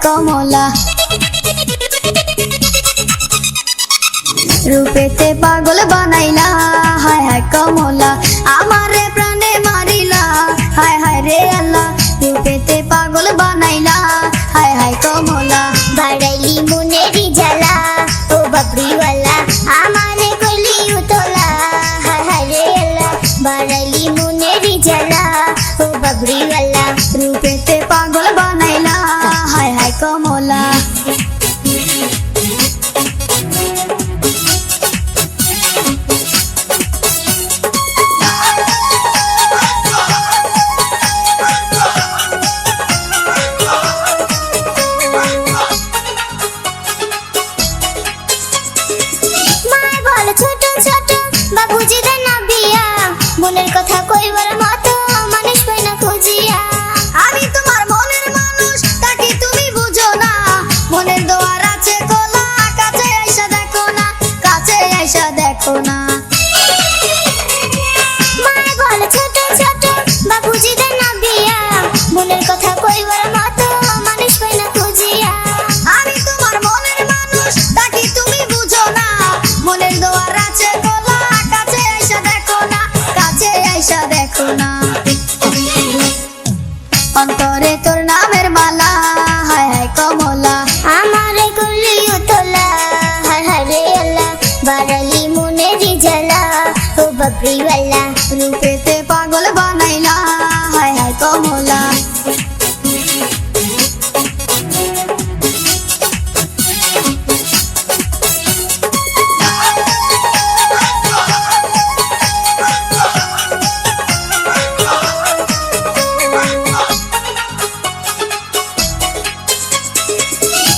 কমলা রূপেতে পাগল বানাইলা হায় হায় কমলা আমারে প্রাণে মারিলা হায় হায় রে আল্লাহ রূপেতে পাগল বানাইলা হায় হায় কমলা বাড়াইলি মনেরই জ্বালা ও বাবরিওয়ালা আমারে কইলি উতলা হায় হায় রে আল্লাহ বাড়াইলি মনেরই জ্বালা ও বাবরিওয়ালা রূপেতে পাগল বানাইলা হায় হায় কমলা ছোট ছোট বাবুজি দেন না বিয়া মনের কথা কইবার মতো মানুষ পাই না খুঁজিয়া আমি তোমার মনের মানুষ তাকে তুমি বুঝো না মনের দোয়ার আছে খোলা কাছে আইসা দেখো না কাছে আইসা দেখো না মায় বলে ছোট ছোট বাবুজি দেন না বিয়া মনের কথা কইবার মতো মানুষ পাই না খুঁজিয়া আমি তোমার মনের মানুষ তাকে তুমি বুঝো না মনের দোয়ার আছে খোলা কাছে আইসা দেখো না কাছে আইসা দেখো না অন্তরে তোর নামের মালা হায় হায় কমলা আমারে করলি উতলা হায় হায় রে আল্লাহ বাড়ালি মনেরই জ্বালা ও বাবরিওয়ালা রূপেতে পাগল বানাইলা হায় হায় কমলা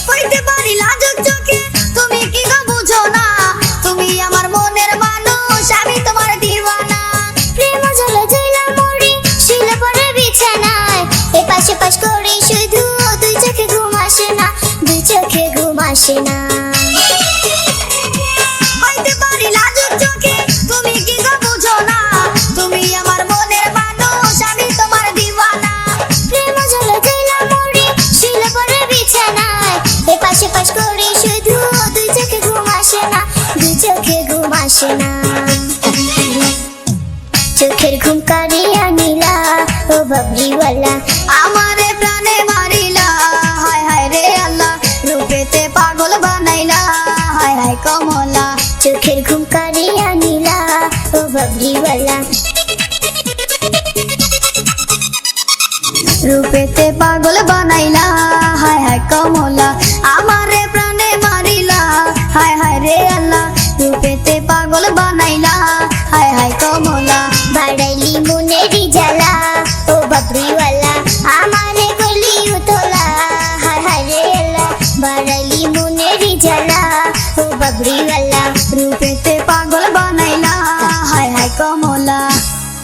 হইতে পারি লাজুক চোখে তুমি কি গো বুঝো না তুমি আমার মনের মানুষ আমি তোমার দিওয়ানা প্রেম জলে জইলা মরি শিলে পড়ে বিছানায় এপাশে পাশ করে শুধু দুই চোখে ঘুম আসে না দুই চোখে ঘুম আসে না হইতে পারি লাজুক চোখে তুমি কি গো বুঝো না তুমি আমার মনের মানুষ আমি তোমার দিওয়ানা প্রেম জলে জইলা মরি শিলে পড়ে বিছানায় এপাশে পাশ করে শুধু দুই চোখে ঘুম আসে না দুই চোখে ঘুম আসে না চোখের ঘুম কারিয়া নিলা ও বাবরিওয়ালা আমারে প্রাণে মারিলা হায় হায় রে আল্লাহ রূপেতে পাগল বানাইলা হায় হায় কমলা চোখের ঘুম কারিয়া নিলা ও বাবরিওয়ালা রূপেতে